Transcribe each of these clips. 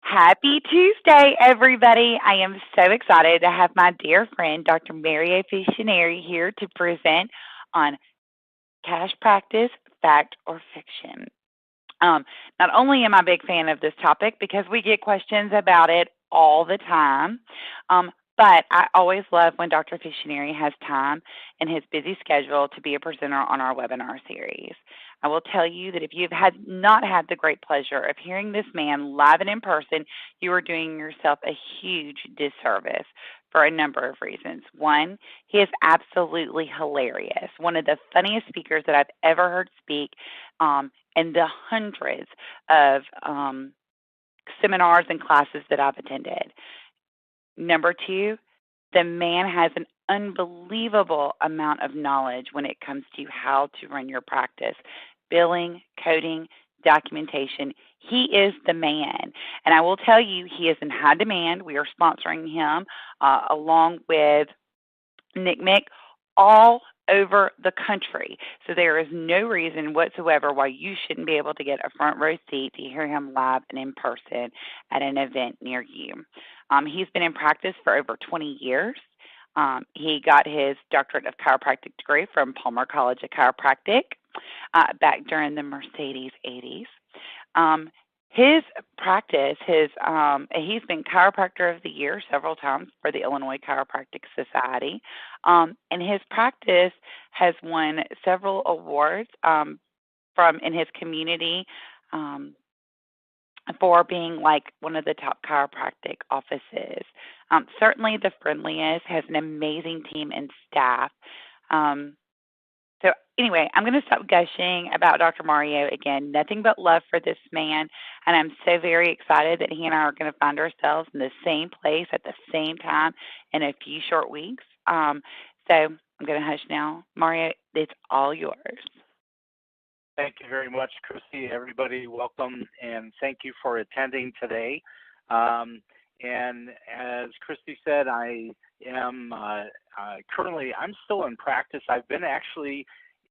Happy Tuesday, everybody. I am so excited to have my dear friend, Dr. Mario Fucinari, here to present on cash practice, fact or fiction. Not only am I a big fan of this topic because we get questions about it all the time, but I always love when Dr. Fucinari has time in his busy schedule to be a presenter on our webinar series. I will tell you that if you have not had the great pleasure of hearing this man live and in person, you are doing yourself a huge disservice for a number of reasons. One, he is absolutely hilarious, one of the funniest speakers that I've ever heard speak, and the hundreds of seminars and classes that I've attended. Number two, the man has an unbelievable amount of knowledge when it comes to how to run your practice, billing, coding, documentation. He is the man. And I will tell you, he is in high demand. We are sponsoring him along with Nick Mick all over the country. So there is no reason whatsoever why you shouldn't be able to get a front row seat to hear him live and in person at an event near you. He's been in practice for over 20 years. He got his doctorate of chiropractic degree from Palmer College of Chiropractic back during the Mercedes 80s. His practice, he's been Chiropractor of the Year several times for the Illinois Chiropractic Society, and his practice has won several awards from in his community for being like one of the top chiropractic offices. Certainly the friendliest, has an amazing team and staff. So anyway, I'm going to stop gushing about Dr. Mario again. Nothing but love for this man, and I'm so very excited that he and I are going to find ourselves in the same place at the same time in a few short weeks. So I'm going to hush now. Mario, it's all yours. Thank you very much, Christy. Everybody, welcome, and thank you for attending today. And as Christy said, I am currently, I'm still in practice. I've been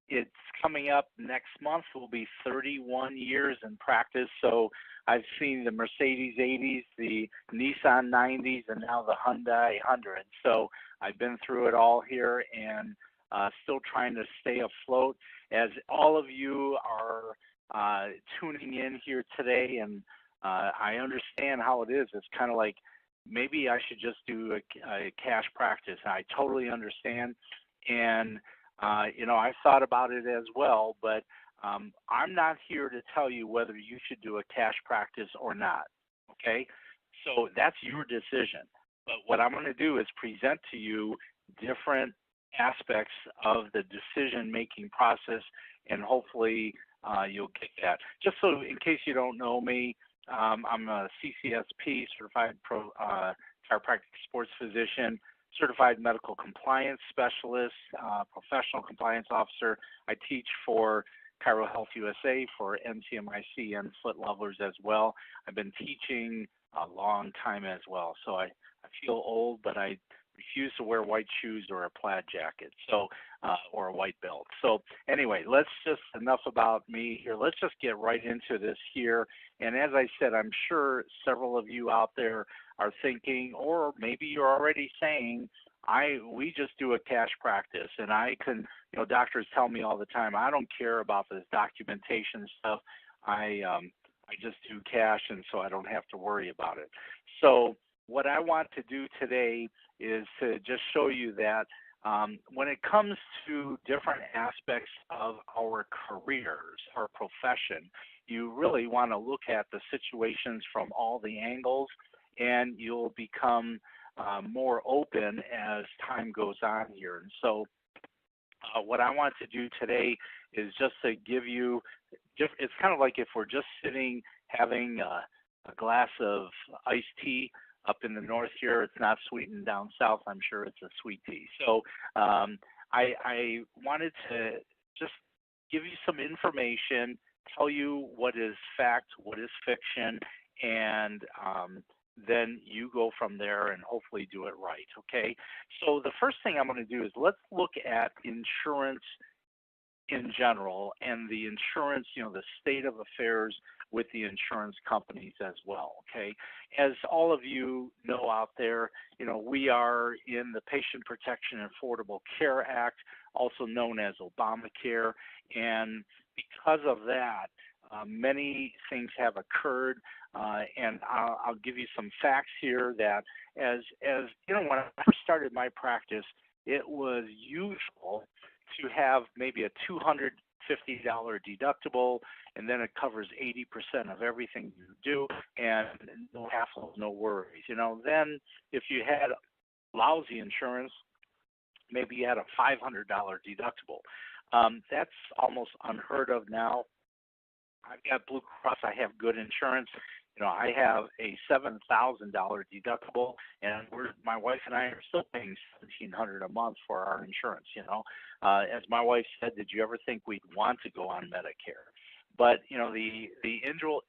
it's coming up next month, will be 31 years in practice. So I've seen the Mercedes 80s, the Nissan 90s, and now the Hyundai 100. So I've been through it all here and still trying to stay afloat. As all of you are tuning in here today, and I understand how it is. It's kind of like maybe I should just do a cash practice. I totally understand, and I thought about it as well. But I'm not here to tell you whether you should do a cash practice or not. Okay, so that's your decision. But what I'm going to do is present to you different aspects of the decision-making process, and hopefully you'll get that. Just so in case you don't know me, I'm a CCSP, Certified Chiropractic Sports Physician, Certified Medical Compliance Specialist, Professional Compliance Officer. I teach for ChiroHealthUSA, for NCMIC and Foot Levelers as well. I've been teaching a long time as well, so I feel old, but I refuse to wear white shoes or a plaid jacket, so or a white belt. So anyway, enough about me here. Let's just get right into this here. And as I said, I'm sure several of you out there are thinking, or maybe you're already saying, we just do a cash practice, and I can, doctors tell me all the time, I don't care about this documentation stuff. I just do cash, and so I don't have to worry about it. So what I want to do today is to just show you that when it comes to different aspects of our careers, our profession, you really want to look at the situations from all the angles, and you'll become more open as time goes on here. And so what I want to do today is just to give you, it's kind of like if we're just sitting having a glass of iced tea. Up in the north here, it's not sweetened. Down south, I'm sure it's a sweet tea. So I wanted to just give you some information, tell you what is fact, what is fiction, and then you go from there and hopefully do it right, okay? So the first thing I'm going to do is let's look at insurance in general, and the insurance, the state of affairs with the insurance companies as well, okay? As all of you know out there, we are in the Patient Protection and Affordable Care Act, also known as Obamacare, and because of that, many things have occurred, and I'll give you some facts here that as when I first started my practice, it was usual to have maybe a $250 deductible, and then it covers 80% of everything you do, and no hassle, no worries. Then if you had lousy insurance, maybe you had a $500 deductible. That's almost unheard of now. I've got Blue Cross. I have good insurance. I have a $7,000 deductible, and my wife and I are still paying $1,700 a month for our insurance. As my wife said, did you ever think we'd want to go on Medicare? But the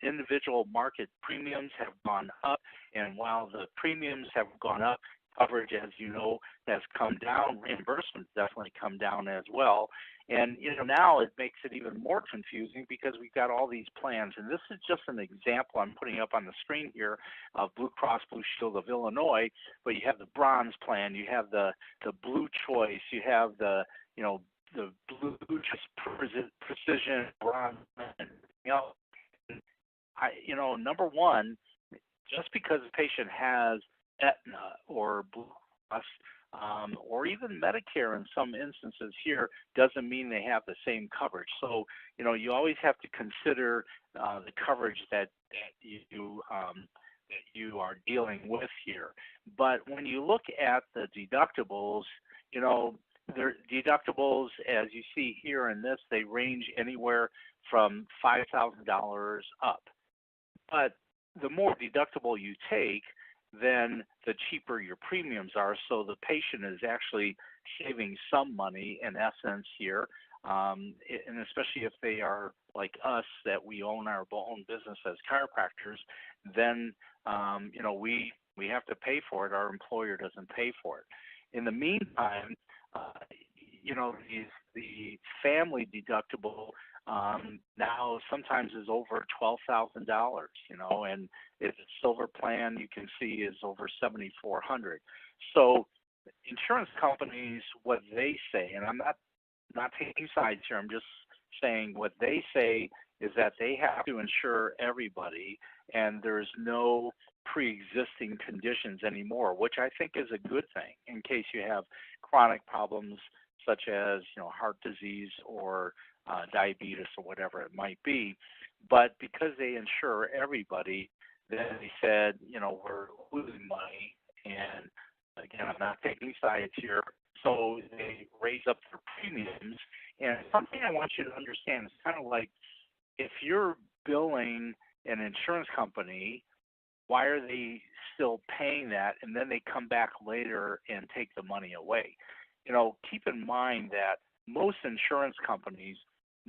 individual market premiums have gone up, and while the premiums have gone up, coverage, as you know, has come down. Reimbursements definitely come down as well. And now it makes it even more confusing because we've got all these plans, and this is just an example I'm putting up on the screen here of Blue Cross Blue Shield of Illinois. But you have the Bronze plan, you have the Blue Choice, you have the Blue Precision Bronze. Number one, just because a patient has Aetna or Blue Cross or even Medicare in some instances here doesn't mean they have the same coverage. So you always have to consider the coverage that you are dealing with here. But when you look at the deductibles, their deductibles, as you see here in this, they range anywhere from $5,000 up. But the more deductible you take, then the cheaper your premiums are. So the patient is actually saving some money in essence here, and especially if they are like us, that we own our own business as chiropractors, then we have to pay for it. Our employer doesn't pay for it. In the meantime, the family deductible now sometimes is over $12,000, and if it's silver plan, you can see is over $7,400. So insurance companies, what they say, and I'm not taking sides here, I'm just saying what they say is that they have to insure everybody, and there's no pre-existing conditions anymore, which I think is a good thing in case you have chronic problems such as heart disease or diabetes or whatever it might be. But because they insure everybody, then they said, we're losing money. And again, I'm not taking sides here. So they raise up their premiums. And something I want you to understand is kind of like if you're billing an insurance company, why are they still paying that? And then they come back later and take the money away. Keep in mind that most insurance companies,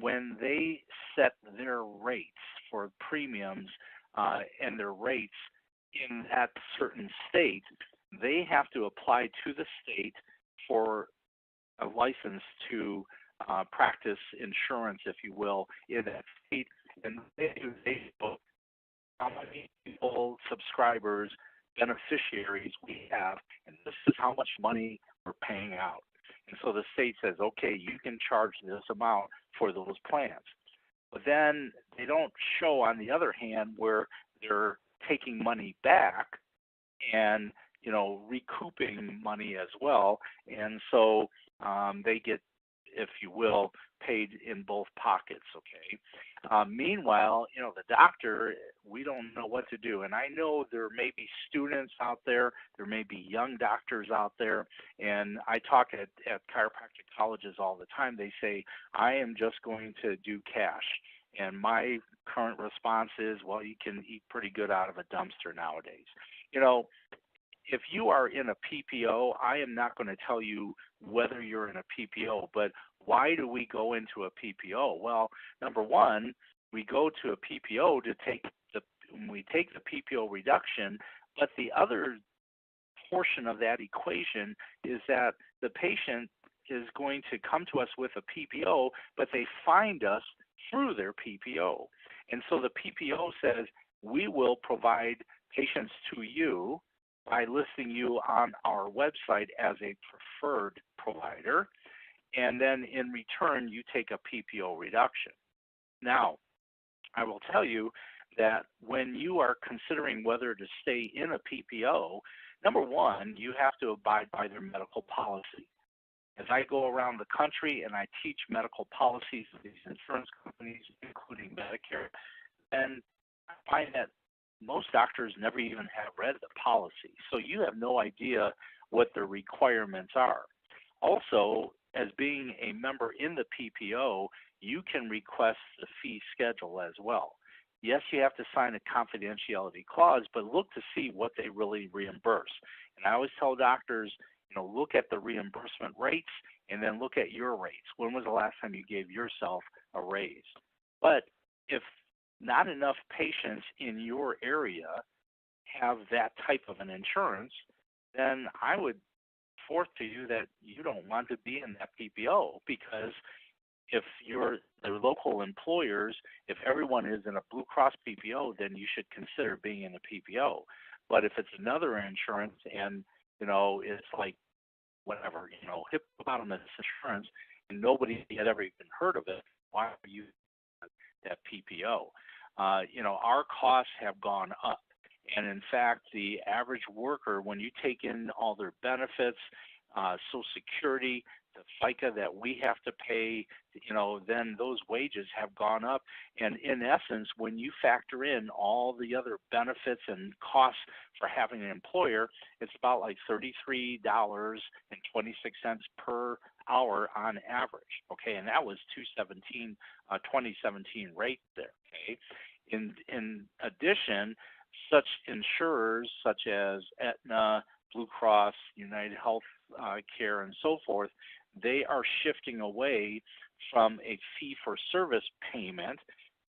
when they set their rates for premiums and their rates in that certain state, they have to apply to the state for a license to practice insurance, if you will, in that state. And they book how many people, subscribers, beneficiaries we have, and this is how much money we're paying out. And so the state says, okay, you can charge this amount for those plans. But then they don't show, on the other hand, where they're taking money back and recouping money as well. And so they get, if you will, paid in both pockets, okay? Meanwhile, the doctor, we don't know what to do. And I know there may be students out there may be young doctors out there, and I talk at chiropractic colleges all the time. They say, I am just going to do cash. And my current response is, well, you can eat pretty good out of a dumpster nowadays. If you are in a PPO, I am not going to tell you whether you're in a PPO, but why do we go into a PPO? Well, number one, we go to a PPO to take the PPO reduction, but the other portion of that equation is that the patient is going to come to us with a PPO, but they find us through their PPO. And so the PPO says, we will provide patients to you by listing you on our website as a preferred provider, and then in return, you take a PPO reduction. Now, I will tell you that when you are considering whether to stay in a PPO, number one, you have to abide by their medical policy. As I go around the country and I teach medical policies of these insurance companies, including Medicare, and I find that most doctors never even have read the policy. So you have no idea what their requirements are. Also, as being a member in the PPO, you can request the fee schedule as well. Yes, you have to sign a confidentiality clause, but look to see what they really reimburse. And I always tell doctors, look at the reimbursement rates and then look at your rates. When was the last time you gave yourself a raise? But if not enough patients in your area have that type of an insurance, then I would forth to you that you don't want to be in that PPO, because if you're the local employers, if everyone is in a Blue Cross PPO, then you should consider being in a PPO. But if it's another insurance and, it's like whatever, hippopotamus insurance, and nobody had ever even heard of it, why are you that PPO? Our costs have gone up. And in fact, the average worker, when you take in all their benefits, Social Security, the FICA that we have to pay, then those wages have gone up. And in essence, when you factor in all the other benefits and costs for having an employer, it's about like $33.26 per hour on average. Okay, and that was 2017 rate there. Okay, in addition, such insurers such as Aetna, Blue Cross, United Health Care, and so forth, they are shifting away from a fee-for-service payment,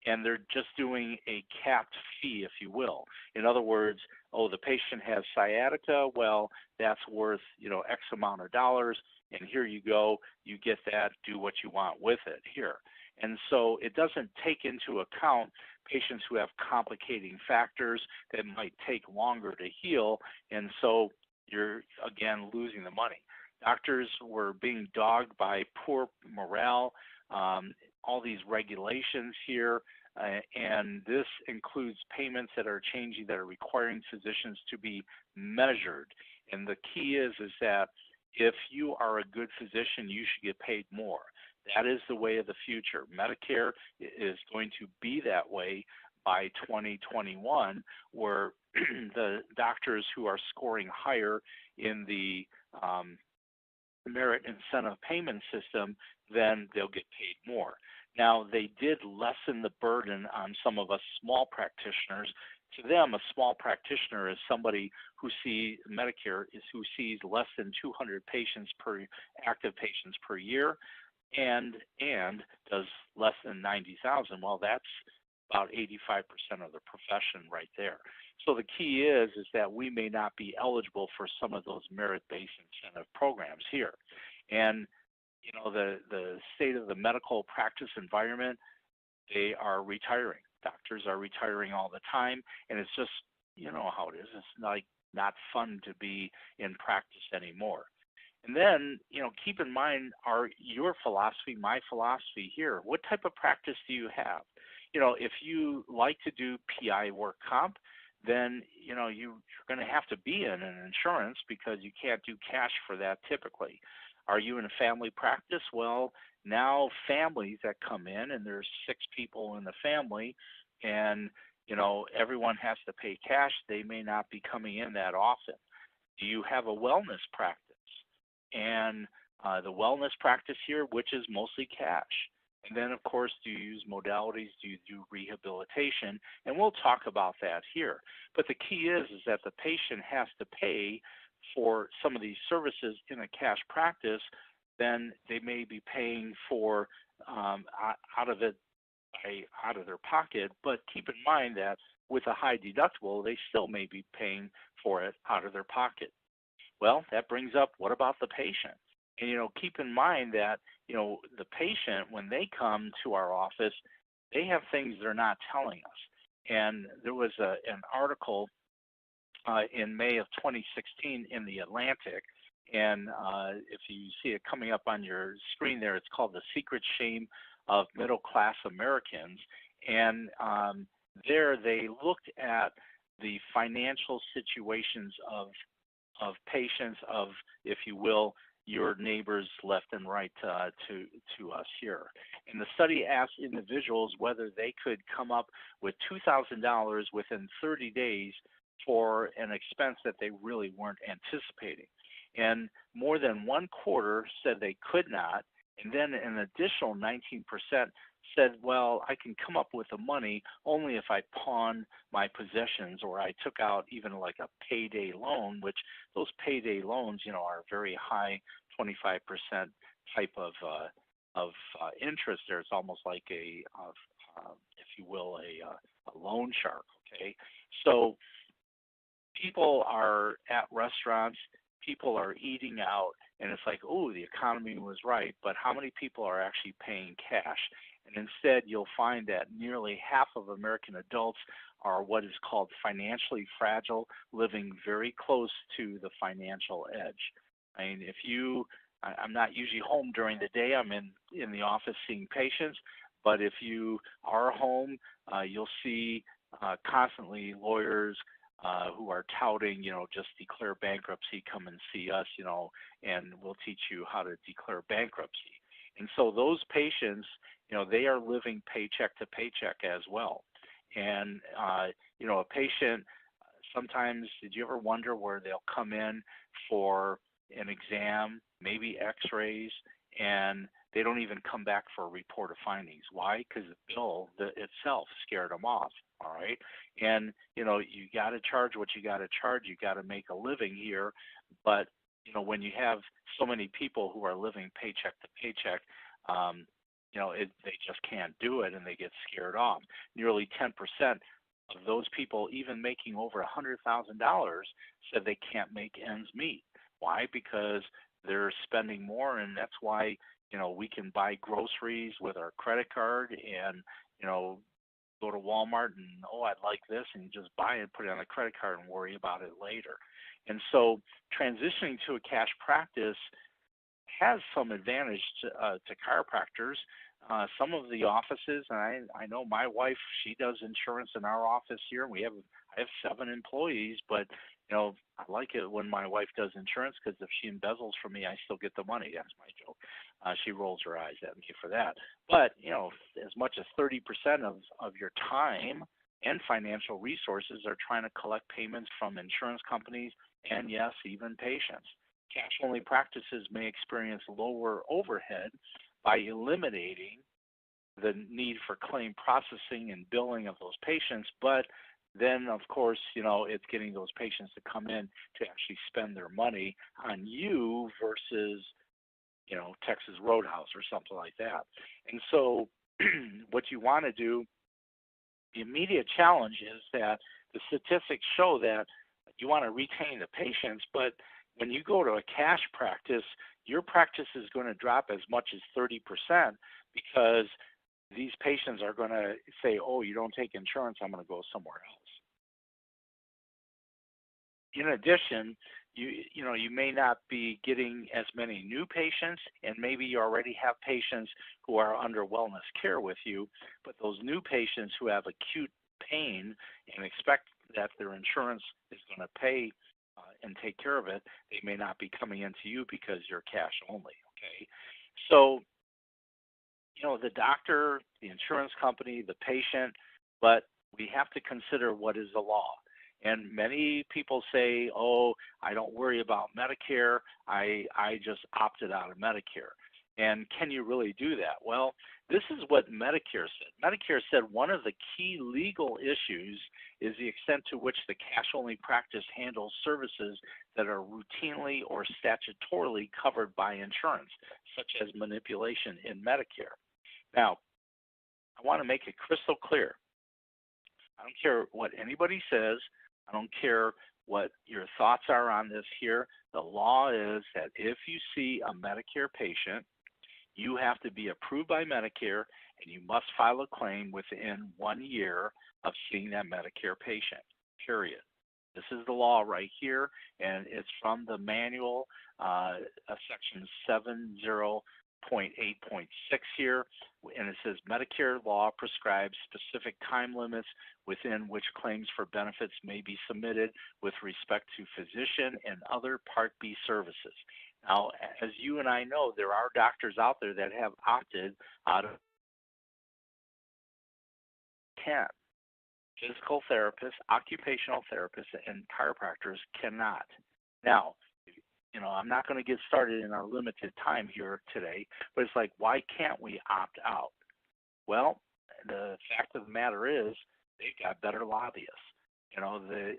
and they're just doing a capped fee, if you will. In other words, the patient has sciatica, well, that's worth, X amount of dollars, and here you go, you get that, do what you want with it here. And so it doesn't take into account patients who have complicating factors that might take longer to heal, and so you're, again, losing the money. Doctors were being dogged by poor morale, all these regulations here, and this includes payments that are changing, that are requiring physicians to be measured. And the key is that if you are a good physician, you should get paid more. That is the way of the future. Medicare is going to be that way by 2021, where the doctors who are scoring higher in the merit incentive payment system, then they'll get paid more. Now, they did lessen the burden on some of us small practitioners. To them, a small practitioner is somebody who sees Medicare who sees less than 200 active patients per year, and does less than 90,000. Well, that's about 85% of the profession right there. So the key is that we may not be eligible for some of those merit-based incentive programs here. And the state of the medical practice environment, they are retiring. Doctors are retiring all the time, and it's just, how it is. It's not fun to be in practice anymore. And then, keep in mind your philosophy, my philosophy here. What type of practice do you have? If you like to do PI work comp, then, you're going to have to be in an insurance because you can't do cash for that typically. Are you in a family practice? Well, now families that come in, and there's 6 people in the family, and, everyone has to pay cash, they may not be coming in that often. Do you have a wellness practice? And the wellness practice here, which is mostly cash. And then, of course, do you use modalities? Do you do rehabilitation? And we'll talk about that here. But the key is that the patient has to pay for some of these services in a cash practice. Then they may be paying for out of their pocket. But keep in mind that with a high deductible, they still may be paying for it out of their pocket. Well, that brings up, what about the patient? And, keep in mind that, the patient, when they come to our office, they have things they're not telling us. And there was an article in May of 2016 in the Atlantic, and if you see it coming up on your screen there, it's called The Secret Shame of Middle Class Americans. And there they looked at the financial situations of patients, of, if you will, your neighbors left and right to us here. And the study asked individuals whether they could come up with $2,000 within 30 days for an expense that they really weren't anticipating. And more than one quarter said they could not. And then an additional 19% said, well, I can come up with the money only if I pawn my possessions, or I took out even like a payday loan, which those payday loans, are very high, 25% type of interest there. It's almost like if you will, a loan shark, okay? So people are at restaurants, people are eating out, and it's like, oh, the economy was right, but how many people are actually paying cash? And instead, you'll find that nearly half of American adults are what is called financially fragile, living very close to the financial edge. I mean, I'm not usually home during the day. I'm in the office seeing patients, but if you are home, you'll see constantly lawyers who are touting, just declare bankruptcy, come and see us, and we'll teach you how to declare bankruptcy. And so those patients, they are living paycheck to paycheck as well. And, a patient, sometimes, did you ever wonder where they'll come in for an exam, maybe x-rays, and they don't even come back for a report of findings? Why? Because the bill itself scared them off, all right? And, you got to charge what you got to charge. You got to make a living here. But, when you have so many people who are living paycheck to paycheck, they just can't do it, and they get scared off. Nearly 10% of those people, even making over $100,000, said they can't make ends meet. Why? Because they're spending more, and that's why, we can buy groceries with our credit card and, go to Walmart and, oh, I'd like this, and you just buy it, put it on a credit card, and worry about it later. And so transitioning to a cash practice has some advantage to chiropractors. Some of the offices, and I know my wife, she does insurance in our office here, and I have 7 employees, but I like it when my wife does insurance, because if she embezzles from me, I still get the money. That's my joke. She rolls her eyes at me for that. But as much as 30% of your time and financial resources are trying to collect payments from insurance companies and, yes, even patients. Cash-only practices may experience lower overhead by eliminating the need for claim processing and billing of those patients, but then, of course, it's getting those patients to come in to actually spend their money on you versus, Texas Roadhouse or something like that. And so what you want to do, the immediate challenge is that the statistics show that you want to retain the patients, but when you go to a cash practice, your practice is going to drop as much as 30% because these patients are going to say, oh, you don't take insurance, I'm going to go somewhere else. In addition, you may not be getting as many new patients, and maybe you already have patients who are under wellness care with you, but those new patients who have acute pain and expect that their insurance is going to pay and take care of it, they may not be coming into you because you're cash only, okay? So, the doctor, the insurance company, the patient, but we have to consider what is the law. And many people say, oh, I don't worry about Medicare. I just opted out of Medicare. And can you really do that? Well, this is what Medicare said. Medicare said one of the key legal issues is the extent to which the cash-only practice handles services that are routinely or statutorily covered by insurance, such as manipulation in Medicare. Now, I want to make it crystal clear. I don't care what anybody says. I don't care what your thoughts are on this here. The law is that if you see a Medicare patient, you have to be approved by Medicare and you must file a claim within 1 year of seeing that Medicare patient, period. This is the law right here, and it's from the manual, section 70.8.6 here, and it says Medicare law prescribes specific time limits within which claims for benefits may be submitted with respect to physician and other Part B services. Now, as you and I know, there are doctors out there that have opted out of 10. Physical therapists, occupational therapists, and chiropractors cannot. Now, I'm not going to get started in our limited time here today, but it's like, why can't we opt out? Well, the fact of the matter is they've got better lobbyists.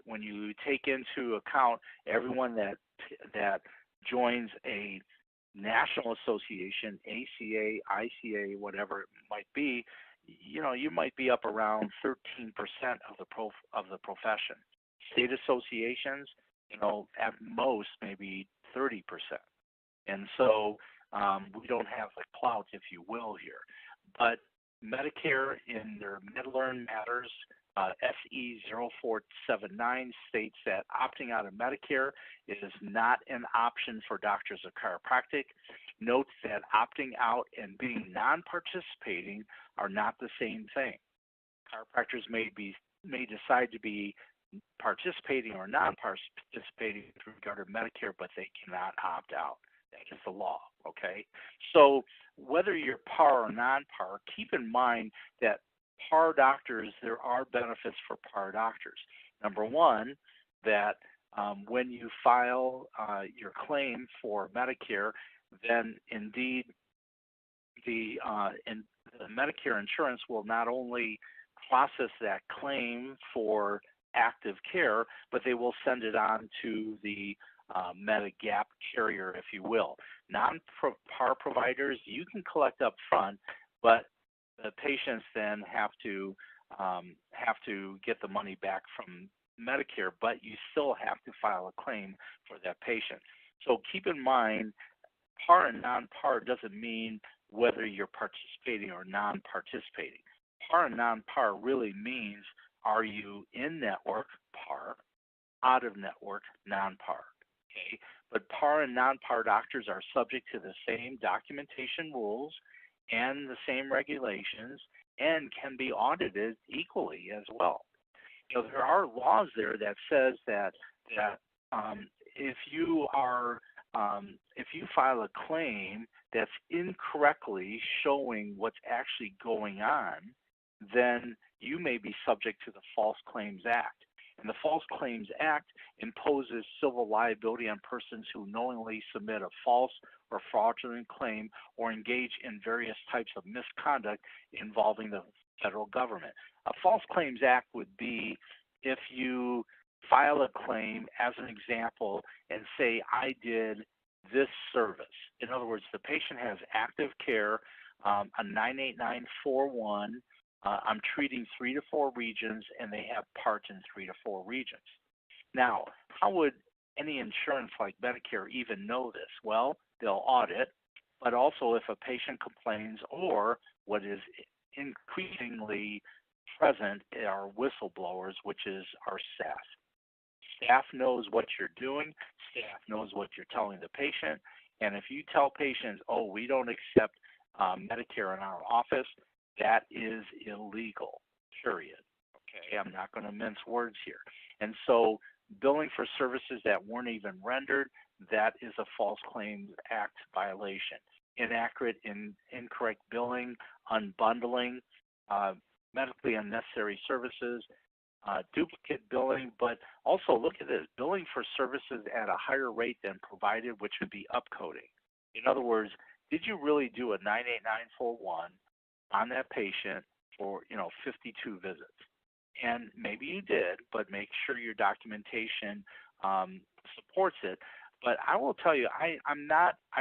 When you take into account everyone that joins a national association, ACA, ICA, whatever it might be, you might be up around 13% of the profession. State associations, at most maybe 30%. And so we don't have the clout, if you will, here. But Medicare in their MedLearn Matters, SE 0479 states that opting out of Medicare is not an option for doctors of chiropractic. Notes that opting out and being non-participating are not the same thing. Chiropractors may decide to be participating or non-participating with regard to Medicare, but they cannot opt out. That is the law, okay? So whether you're PAR or non-PAR, keep in mind that PAR doctors, there are benefits for PAR doctors. Number one, that when you file your claim for Medicare, then indeed the Medicare insurance will not only process that claim for active care, but they will send it on to the Medigap carrier, if you will. Non-PAR providers, you can collect up front, but the patients then have to get the money back from Medicare, but you still have to file a claim for that patient. So keep in mind, PAR and non-PAR doesn't mean whether you're participating or non-participating. PAR and non-PAR really means, are you in network, PAR, out of network, non-PAR, okay? But PAR and non-PAR doctors are subject to the same documentation rules and the same regulations and can be audited equally as well. There are laws there that says that if you file a claim that's incorrectly showing what's actually going on, then you may be subject to the False Claims Act. And the False Claims Act imposes civil liability on persons who knowingly submit a false or fraudulent claim or engage in various types of misconduct involving the federal government. A False Claims Act would be if you file a claim, as an example, and say, I did this service. In other words, the patient has active care, a 98941, I'm treating 3 to 4 regions, and they have parts in 3 to 4 regions. Now, how would any insurance like Medicare even know this? Well, they'll audit, but also if a patient complains, or what is increasingly present are whistleblowers, which is our staff. Staff knows what you're doing, staff knows what you're telling the patient, and if you tell patients, oh, we don't accept Medicare in our office, that is illegal, period. Okay, I'm not going to mince words here. And so billing for services that weren't even rendered, that is a False Claims Act violation. Inaccurate, incorrect billing, unbundling, medically unnecessary services, duplicate billing, but also look at this, billing for services at a higher rate than provided, which would be upcoding. In other words, did you really do a 98941 on that patient for 52 visits? And maybe you did, but make sure your documentation supports it. But I will tell you, I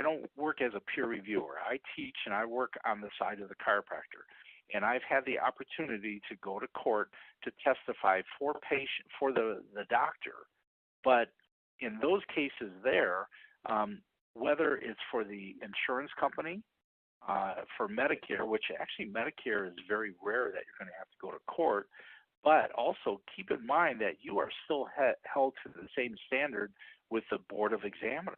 don't work as a peer reviewer. I teach and I work on the side of the chiropractor. And I've had the opportunity to go to court to testify for the doctor. But in those cases there, whether it's for the insurance company, for Medicare, which actually Medicare is very rare that you're going to have to go to court, but also keep in mind that you are still held to the same standard with the Board of Examiners.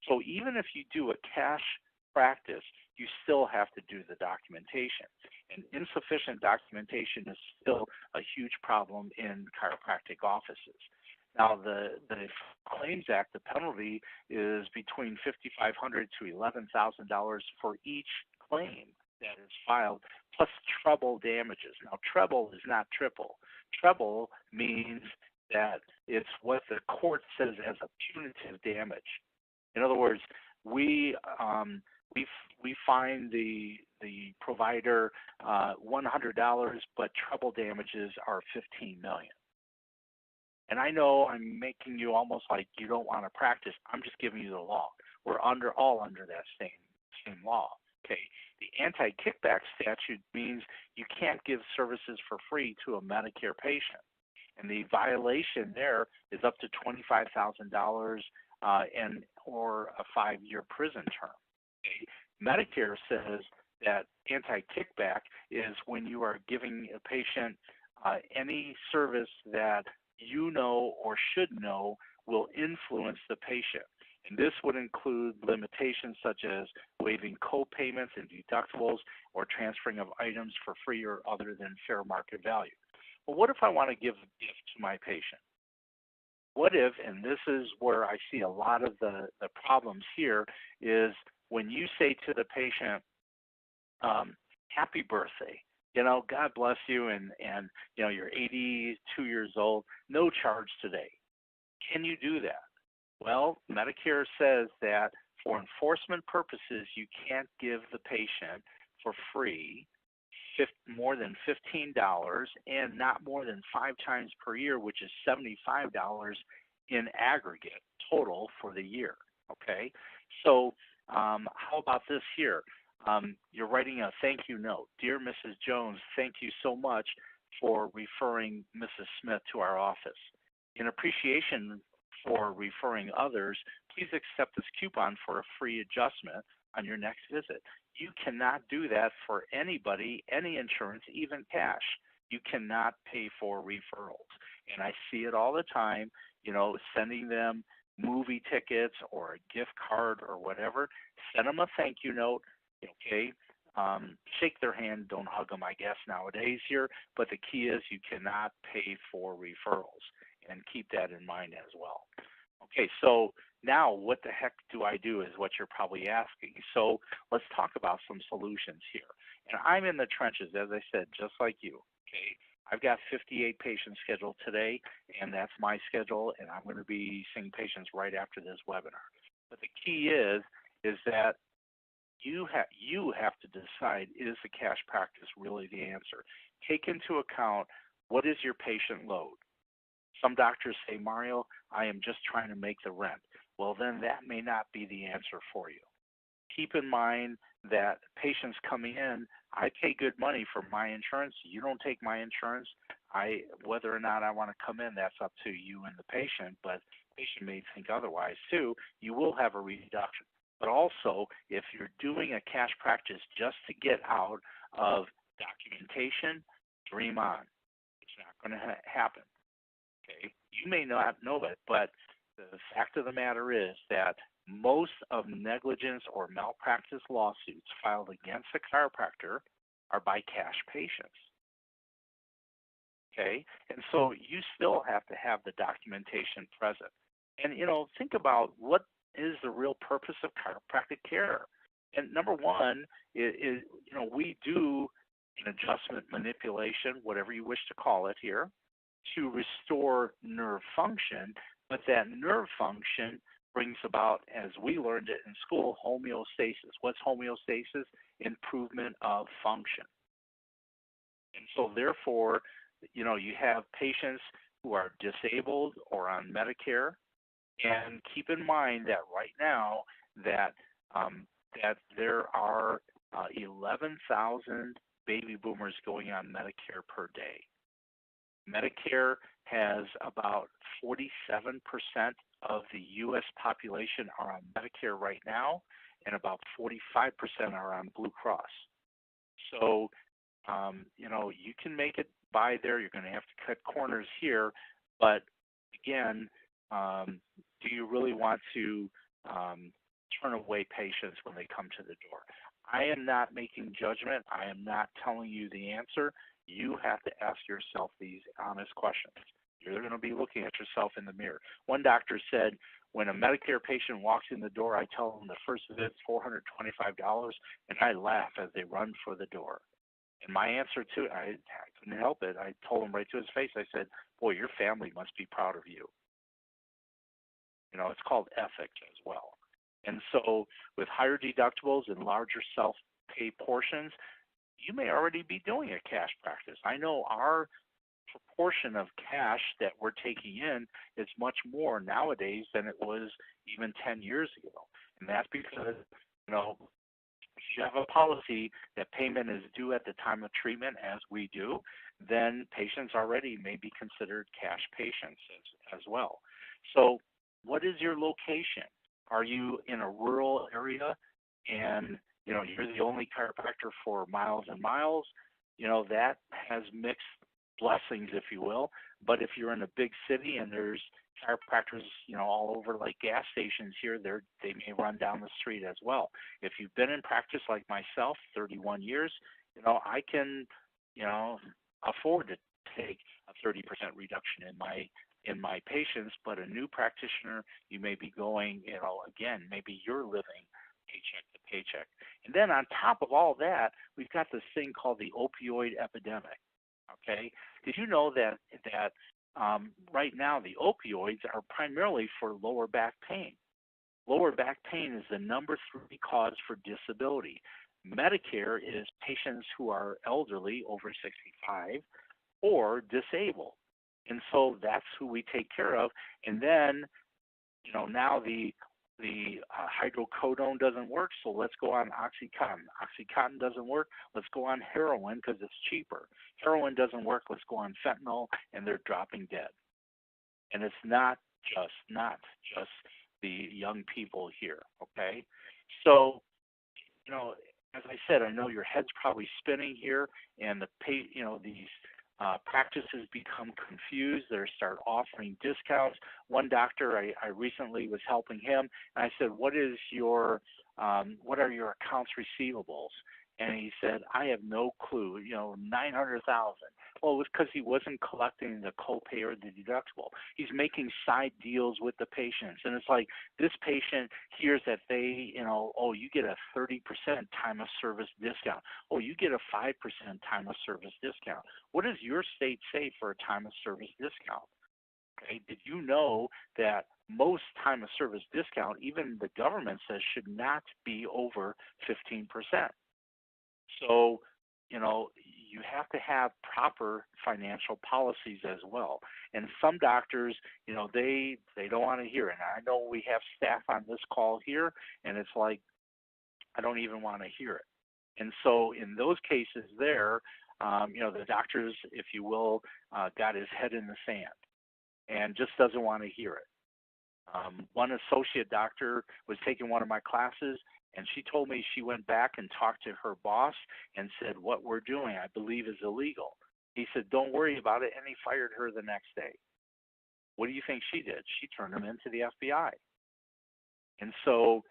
So even if you do a cash practice, you still have to do the documentation. And insufficient documentation is still a huge problem in chiropractic offices. Now, the Claims Act, the penalty is between $5,500 to $11,000 for each claim that is filed, plus treble damages. Now, treble is not triple. Treble means that it's what the court says as a punitive damage. In other words, we fine the provider $100, but treble damages are $15 million. And I know I'm making you almost like you don't want to practice. I'm just giving you the law. We're all under that same law. Okay. The anti-kickback statute means you can't give services for free to a Medicare patient, and the violation there is up to $25,000 and or a 5-year prison term. Okay. Medicare says that anti-kickback is when you are giving a patient any service that you know or should know will influence the patient. And this would include limitations such as waiving co-payments and deductibles or transferring of items for free or other than fair market value. Well, what if I want to give a gift to my patient? What if, and this is where I see a lot of the problems here, is when you say to the patient, happy birthday, God bless you, and you're 82 years old, no charge today. Can you do that? Well, Medicare says that for enforcement purposes, you can't give the patient for free more than $15 and not more than 5 times per year, which is $75 in aggregate total for the year. Okay, so how about this here? You're writing a thank you note. Dear Mrs. Jones, thank you so much for referring Mrs. Smith to our office. In appreciation for referring others, please accept this coupon for a free adjustment on your next visit. You cannot do that for anybody, any insurance, even cash. You cannot pay for referrals. And I see it all the time, sending them movie tickets or a gift card or whatever. Send them a thank you note. Okay, shake their hand, don't hug them, I guess, nowadays here. But the key is you cannot pay for referrals, and keep that in mind as well. Okay, so now what the heck do I do is what you're probably asking. So let's talk about some solutions here. And I'm in the trenches, as I said, just like you. Okay, I've got 58 patients scheduled today, and that's my schedule, and I'm going to be seeing patients right after this webinar. But the key is that you have to decide, is the cash practice really the answer? Take into account, what is your patient load? Some doctors say, Mario, I am just trying to make the rent. Well, then that may not be the answer for you. Keep in mind that patients coming in, I pay good money for my insurance. You don't take my insurance. Whether or not I want to come in, that's up to you and the patient, but the patient may think otherwise too. You will have a reduction. But also, if you're doing a cash practice just to get out of documentation, dream on. It's not going to happen. Okay, you may not know it, but the fact of the matter is that most of negligence or malpractice lawsuits filed against a chiropractor are by cash patients. Okay, and so you still have to have the documentation present. And think about what is the real purpose of chiropractic care. And number one is we do an adjustment manipulation, whatever you wish to call it here, to restore nerve function, but that nerve function brings about, as we learned it in school, homeostasis. What's homeostasis? Improvement of function. And so therefore, you have patients who are disabled or on Medicare, and keep in mind that right now that there are 11,000 baby boomers going on Medicare per day. Medicare has about 47% of the U.S. population are on Medicare right now, and about 45% are on Blue Cross. So, you can make it by there. You're going to have to cut corners here, but again, do you really want to turn away patients when they come to the door? I am not making judgment. I am not telling you the answer. You have to ask yourself these honest questions. You're going to be looking at yourself in the mirror. One doctor said, when a Medicare patient walks in the door, I tell them the first visit is $425, and I laugh as they run for the door. And my answer to it, I couldn't help it. I told him right to his face, I said, boy, your family must be proud of you. It's called ethics as well. And so with higher deductibles and larger self-pay portions, you may already be doing a cash practice. I know our proportion of cash that we're taking in is much more nowadays than it was even 10 years ago. And that's because, if you have a policy that payment is due at the time of treatment, as we do, then patients already may be considered cash patients as well. So what is your location? Are you in a rural area and you're the only chiropractor for miles and miles? That has mixed blessings, if you will. But if you're in a big city and there's chiropractors, all over like gas stations here, they may run down the street as well. If you've been in practice like myself, 31 years, I can, afford to take a 30% reduction in my patients. But a new practitioner, you may be going, again, maybe you're living paycheck to paycheck. And then on top of all that, we've got this thing called the opioid epidemic. Okay, did you know that right now the opioids are primarily for lower back pain? Lower back pain is the number 3 cause for disability. Medicare is patients who are elderly, over 65, or disabled. And so that's who we take care of. And then, now the hydrocodone doesn't work, so let's go on Oxycontin. Oxycontin doesn't work, let's go on heroin because it's cheaper. Heroin doesn't work, let's go on fentanyl, and they're dropping dead. And it's not just the young people here, okay? So, as I said, I know your head's probably spinning here, and these practices become confused. They start offering discounts. One doctor, I recently was helping him, and I said, what are your accounts receivables? And he said, I have no clue, 900,000. Well, it was because he wasn't collecting the copay or the deductible. He's making side deals with the patients. And it's like this patient hears that they, you get a 30% time of service discount. Oh, you get a 5% time of service discount. What does your state say for a time of service discount? Okay. Did you know that most time of service discount, even the government says, should not be over 15%? So, you have to have proper financial policies as well. And some doctors, they don't want to hear it. And I know we have staff on this call here, and it's like, I don't even want to hear it. And so in those cases there, the doctors, if you will, got his head in the sand and just doesn't want to hear it. One associate doctor was taking one of my classes, and she told me she went back and talked to her boss and said, what we're doing, I believe, is illegal. He said, don't worry about it, and he fired her the next day. What do you think she did? She turned him into the FBI. And so,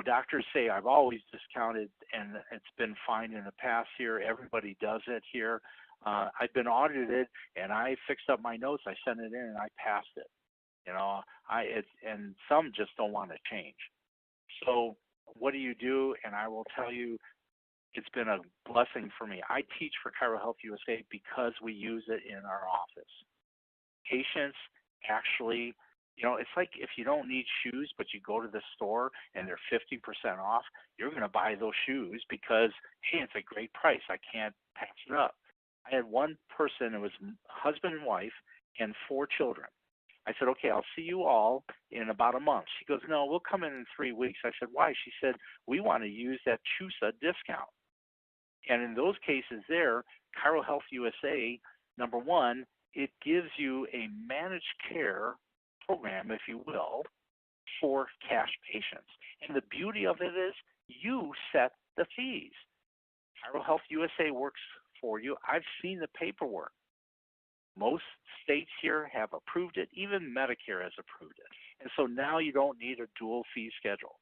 doctors say, I've always discounted, and it's been fine in the past here. Everybody does it here. I've been audited, and I fixed up my notes. I sent it in, and I passed it. And some just don't want to change. So what do? And I will tell you, it's been a blessing for me. I teach for ChiroHealthUSA because we use it in our office. Patients actually, it's like if you don't need shoes, but you go to the store and they're 50% off, you're going to buy those shoes because, hey, it's a great price. I can't pass it up. I had one person, it was husband and wife and 4 children. I said, okay, I'll see you all in about a month. She goes, no, we'll come in 3 weeks. I said, why? She said, we want to use that CHUSA discount. And in those cases there, ChiroHealthUSA, number one, it gives you a managed care program, if you will, for cash patients. And the beauty of it is you set the fees. ChiroHealthUSA works for you. I've seen the paperwork. Most states here have approved it. Even Medicare has approved it. And so now you don't need a dual fee schedule.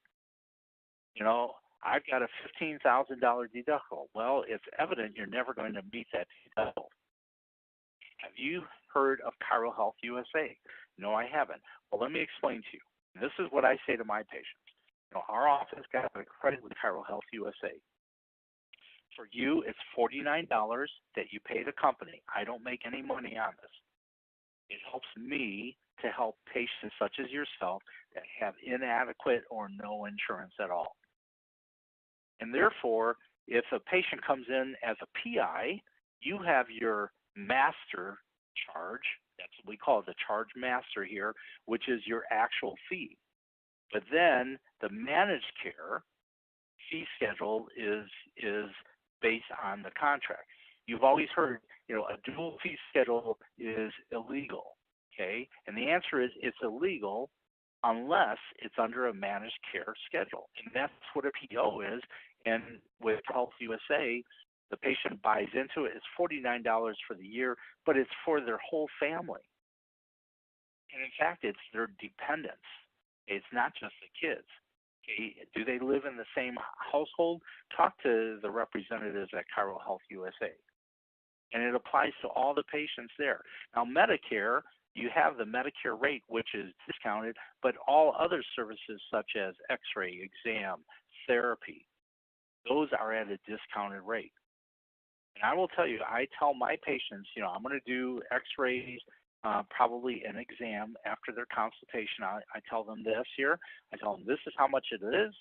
You know, I've got a $15,000 deductible. Well, it's evident you're never going to meet that deductible. Have you heard of ChiroHealthUSA? No, I haven't. Well, let me explain to you. This is what I say to my patients. You know, our office got accredited with ChiroHealthUSA. For you, it's $49 that you pay the company. I don't make any money on this. It helps me to help patients such as yourself that have inadequate or no insurance at all. And therefore, if a patient comes in as a PI, you have your master charge. That's what we call it, the charge master here, which is your actual fee. But then the managed care fee schedule is based on the contract. You've always heard, you know, a dual fee schedule is illegal, okay? And the answer is it's illegal unless it's under a managed care schedule. And that's what a PO is. And with ChiroHealthUSA, the patient buys into it. It's $49 for the year, but it's for their whole family. And in fact, it's their dependents. It's not just the kids. Okay, do they live in the same household? Talk to the representatives at ChiroHealthUSA. And it applies to all the patients there. Now, Medicare, you have the Medicare rate, which is discounted, but all other services such as x-ray, exam, therapy, those are at a discounted rate. And I will tell you, I tell my patients, you know, I'm going to do x-rays, probably an exam after their consultation. I tell them this here. I tell them this is how much it is.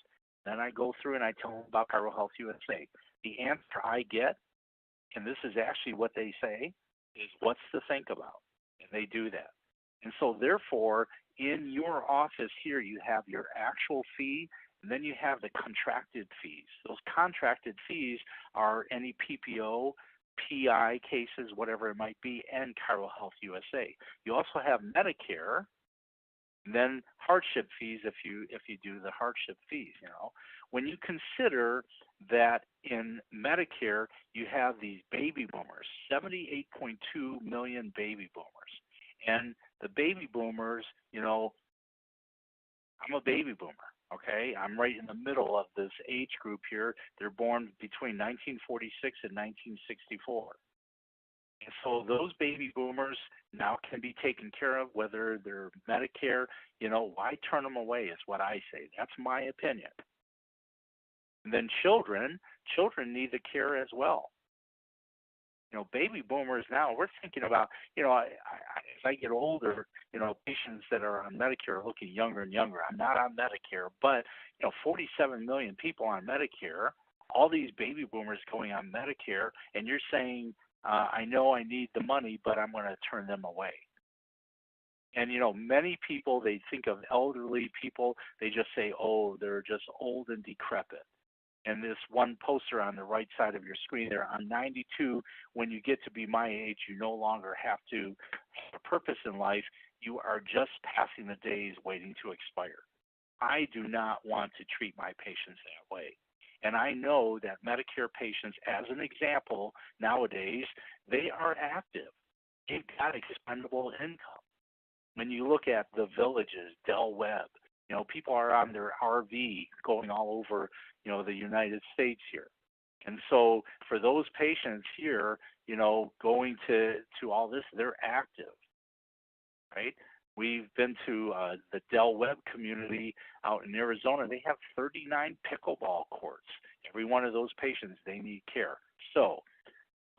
Then I go through and I tell them about ChiroHealthUSA. The answer I get, and this is actually what they say, is what's to think about. And they do that. And so therefore, in your office here, you have your actual fee, and then you have the contracted fees. Those contracted fees are any PPO, PI cases, whatever it might be, and ChiroHealthUSA. You also have Medicare, and then hardship fees if you do the hardship fees. You know, when you consider that in Medicare you have these baby boomers, 78.2 million baby boomers, and the baby boomers, you know, I'm a baby boomer. Okay, I'm right in the middle of this age group here. They're born between 1946 and 1964. And so those baby boomers now can be taken care of, whether they're Medicare. You know, why turn them away is what I say. That's my opinion. And then children need the care as well. You know, baby boomers now, we're thinking about, you know, as I get older, you know, patients that are on Medicare are looking younger and younger. I'm not on Medicare, but, you know, 47 million people on Medicare, all these baby boomers going on Medicare, and you're saying, I know I need the money, but I'm going to turn them away. And, you know, many people, they think of elderly people, they just say, oh, they're just old and decrepit. And this one poster on the right side of your screen there, I'm 92. When you get to be my age, you no longer have to have a purpose in life. You are just passing the days waiting to expire. I do not want to treat my patients that way. And I know that Medicare patients, as an example, nowadays, they are active. They've got expendable income. When you look at the villages, Del Webb, you know, people are on their RV going all over, you know, the United States here. And so for those patients here, you know, going to all this, they're active, right? We've been to the Del Webb community out in Arizona. They have 39 pickleball courts. Every one of those patients, they need care. So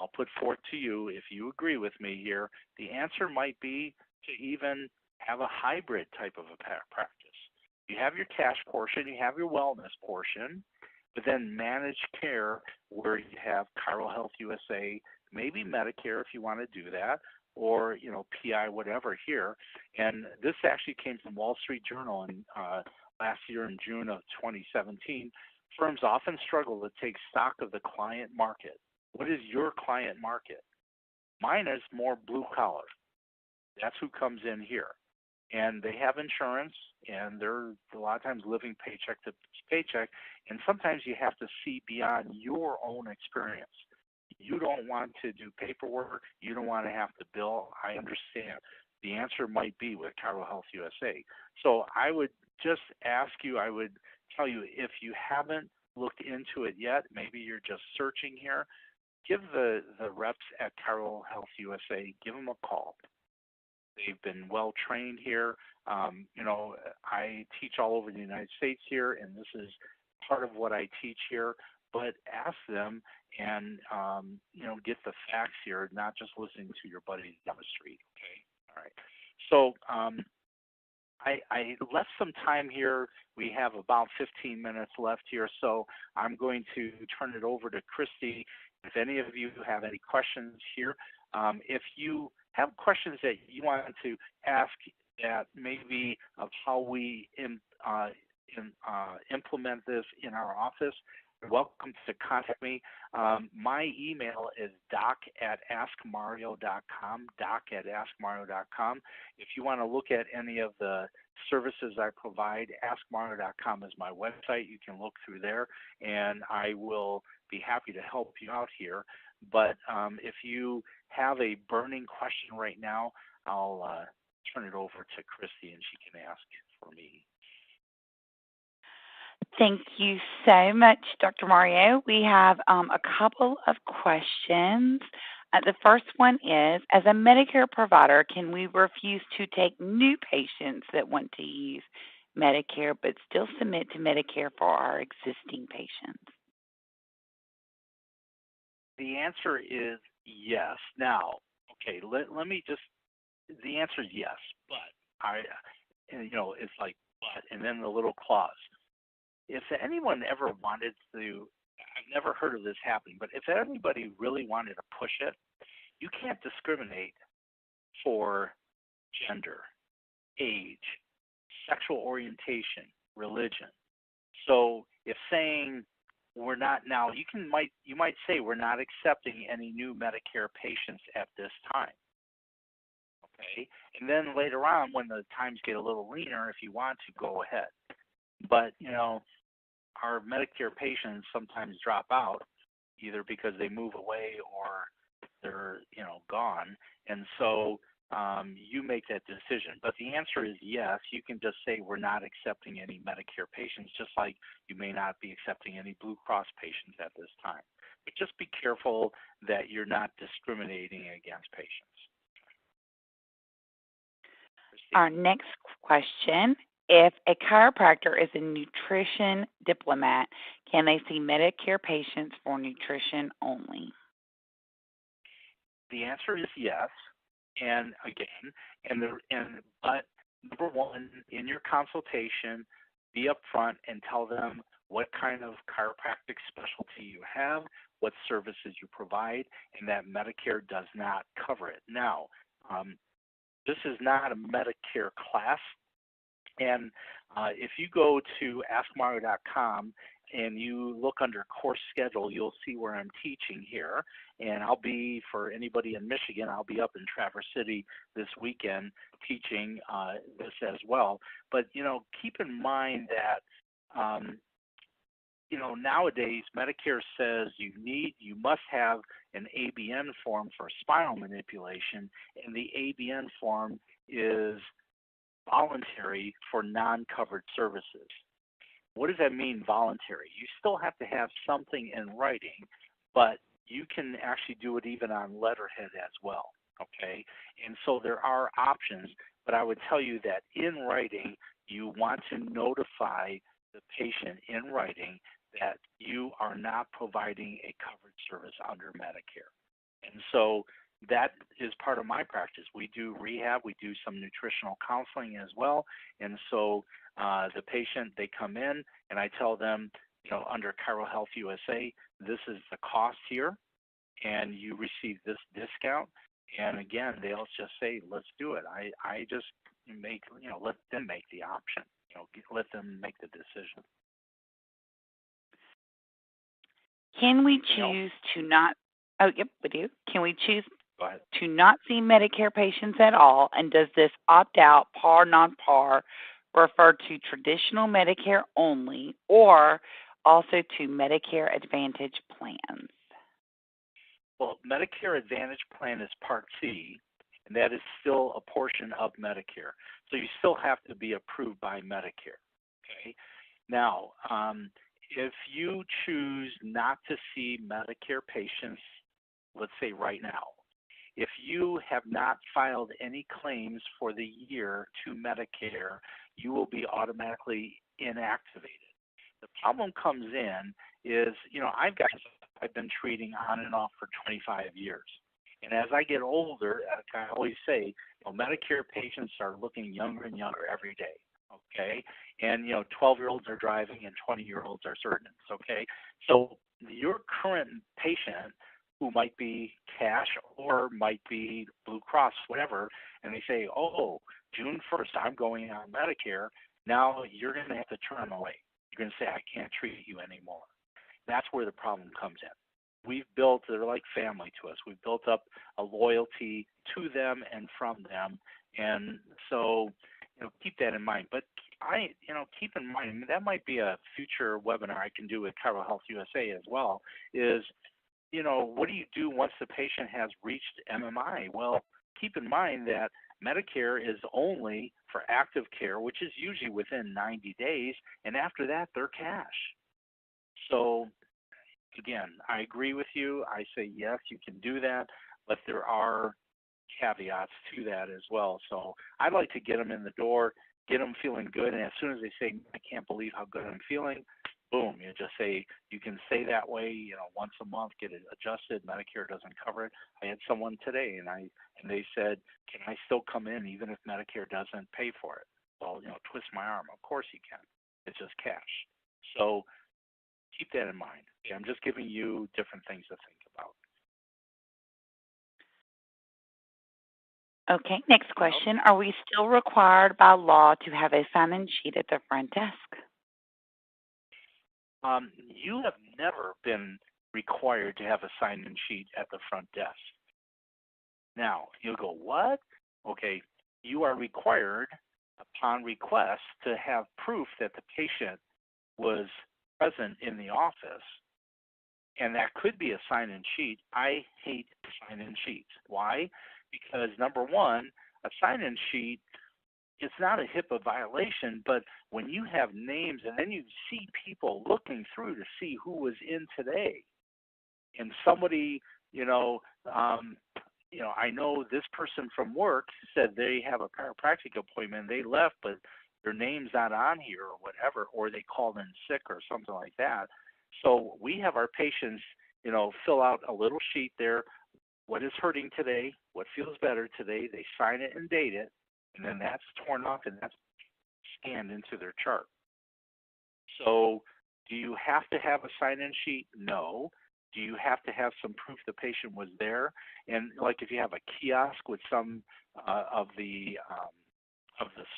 I'll put forth to you, if you agree with me here, the answer might be to even have a hybrid type of a practice. You have your cash portion, you have your wellness portion, but then managed care where you have ChiroHealthUSA, maybe Medicare if you want to do that, or, you know, PI, whatever here. And this actually came from Wall Street Journal in last year in June of 2017. Firms often struggle to take stock of the client market. What is your client market? Mine is more blue collar. That's who comes in here. And they have insurance, and they're a lot of times living paycheck to paycheck. And sometimes you have to see beyond your own experience. You don't want to do paperwork. You don't want to have to bill. I understand. The answer might be with ChiroHealthUSA. So I would just ask you, I would tell you, if you haven't looked into it yet, maybe you're just searching here, give the reps at ChiroHealthUSA, give them a call. They've been well trained here. I teach all over the United States here, and this is part of what I teach here. But ask them and get the facts here, not just listening to your buddies down the street. Okay, all right. So I left some time here. We have about 15 minutes left here, so I'm going to turn it over to Christy. If any of you have any questions here, if you have questions that you want to ask that maybe of how we implement this in our office, you're welcome to contact me. My email is doc@askmario.com, doc@askmario.com. If you want to look at any of the services I provide, askmario.com is my website. You can look through there, and I will be happy to help you out here. But if you have a burning question right now, I'll turn it over to Christy, and she can ask for me. Thank you so much, Dr. Mario. We have a couple of questions. The first one is, as a Medicare provider, can we refuse to take new patients that want to use Medicare but still submit to Medicare for our existing patients? The answer is yes. Now, okay, let me just, the answer is yes, but it's like but, and then the little clause. If anyone ever wanted to, I've never heard of this happening, but if anybody really wanted to push it, you can't discriminate for gender, age, sexual orientation, religion. So if saying we're not now, you might say we're not accepting any new Medicare patients at this time. Okay, and then later on, when the times get a little leaner, if you want to, go ahead. But our Medicare patients sometimes drop out either because they move away or they're gone, and so you make that decision. But the answer is yes. You can just say we're not accepting any Medicare patients, just like you may not be accepting any Blue Cross patients at this time. But just be careful that you're not discriminating against patients. Our next question, if a chiropractor is a nutrition diplomat, can they see Medicare patients for nutrition only? The answer is yes. And again, but number one, in your consultation, be upfront and tell them what kind of chiropractic specialty you have, what services you provide, and that Medicare does not cover it. Now, this is not a Medicare class, and if you go to askmario.com and you look under course schedule, you'll see where I'm teaching here. And I'll be, for anybody in Michigan, I'll be up in Traverse City this weekend teaching this as well. But, keep in mind that, nowadays Medicare says you must have an ABN form for spinal manipulation, and the ABN form is voluntary for non-covered services. What does that mean, voluntary? You still have to have something in writing, but you can actually do it even on letterhead as well, okay? And so there are options, but I would tell you that in writing, you want to notify the patient in writing that you are not providing a covered service under Medicare. And so that is part of my practice. We do rehab, we do some nutritional counseling as well. And so the patient, they come in and I tell them, under ChiroHealthUSA, this is the cost here and you receive this discount. And again, they'll just say, let's do it. I just let them make the option, let them make the decision. Can we choose to not, oh, yep, we do. Can we choose Go ahead. to not see Medicare patients at all? And does this opt-out, par, non-par, refer to traditional Medicare only or also to Medicare Advantage plans? Well, Medicare Advantage plan is Part C, and that is still a portion of Medicare. So you still have to be approved by Medicare. Okay. Now, if you choose not to see Medicare patients, let's say right now, if you have not filed any claims for the year to Medicare, you will be automatically inactivated. The problem comes in is, I've been treating on and off for 25 years. And as I get older, I always say, Medicare patients are looking younger and younger every day. Okay. And, 12-year-olds are driving and 20-year-olds are surgeons. Okay. So your current patient who might be cash or might be Blue Cross, whatever, and they say, oh, June 1st, I'm going on Medicare. Now you're going to have to turn them away. You're going to say, I can't treat you anymore. That's where the problem comes in. They're like family to us. We've built up a loyalty to them and from them. And so, keep that in mind. But keep in mind, that might be a future webinar I can do with ChiroHealthUSA as well, is, what do you do once the patient has reached MMI? Well, keep in mind that Medicare is only for active care, which is usually within 90 days, and after that, they're cash. So, again, I agree with you. I say, yes, you can do that, but there are caveats to that as well. So I'd like to get them in the door, get them feeling good, and as soon as they say, I can't believe how good I'm feeling, boom, you just say, you can stay that way, once a month, get it adjusted. Medicare doesn't cover it. I had someone today, and they said, can I still come in even if Medicare doesn't pay for it? Well, twist my arm. Of course you can. It's just cash. So keep that in mind. Okay, I'm just giving you different things to think about. Okay, next question. Are we still required by law to have a sign-in sheet at the front desk? You have never been required to have a sign-in sheet at the front desk. Now, you'll go, what? Okay, you are required upon request to have proof that the patient was present in the office, and that could be a sign-in sheet. I hate sign-in sheets. Why? Because number one, a sign-in sheet, it's not a HIPAA violation, but when you have names and then you see people looking through to see who was in today, and somebody, I know this person from work said they have a chiropractic appointment, they left, but their name's not on here or whatever, or they called in sick or something like that. So we have our patients, fill out a little sheet there, what is hurting today, what feels better today, they sign it and date it, and then that's torn off and that's scanned into their chart. So do you have to have a sign-in sheet? No. Do you have to have some proof the patient was there? And like if you have a kiosk with some of the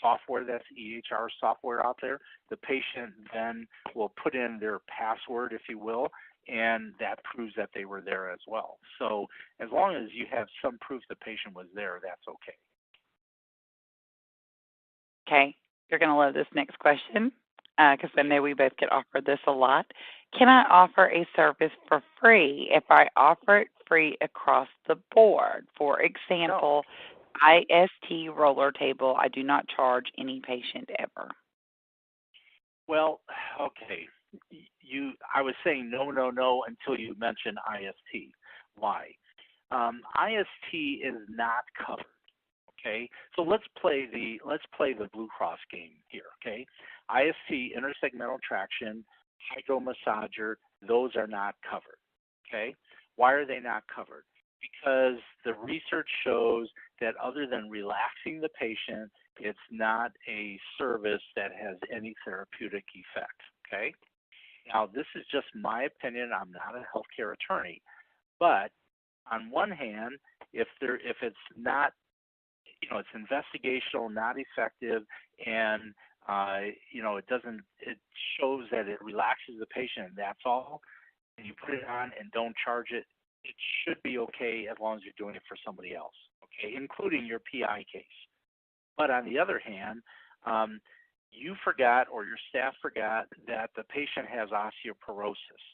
software, that's EHR software out there, the patient then will put in their password, if you will, and that proves that they were there as well. So as long as you have some proof the patient was there, that's okay. Okay, you're going to love this next question because I know we both get offered this a lot. Can I offer a service for free if I offer it free across the board? For example, IST roller table, I do not charge any patient ever. Well, okay. I was saying no until you mentioned IST. Why? IST is not covered. Okay, so let's play the Blue Cross game here. Okay, IST, intersegmental traction, hydromassager, those are not covered. Okay, why are they not covered? Because the research shows that other than relaxing the patient, it's not a service that has any therapeutic effect. Okay, now this is just my opinion. I'm not a healthcare attorney, but on one hand, if it's not, it's investigational, not effective, and it shows that it relaxes the patient, and that's all, and you put it on and don't charge it, it should be okay as long as you're doing it for somebody else, okay, including your PI case. But on the other hand, you forgot or your staff forgot that the patient has osteoporosis.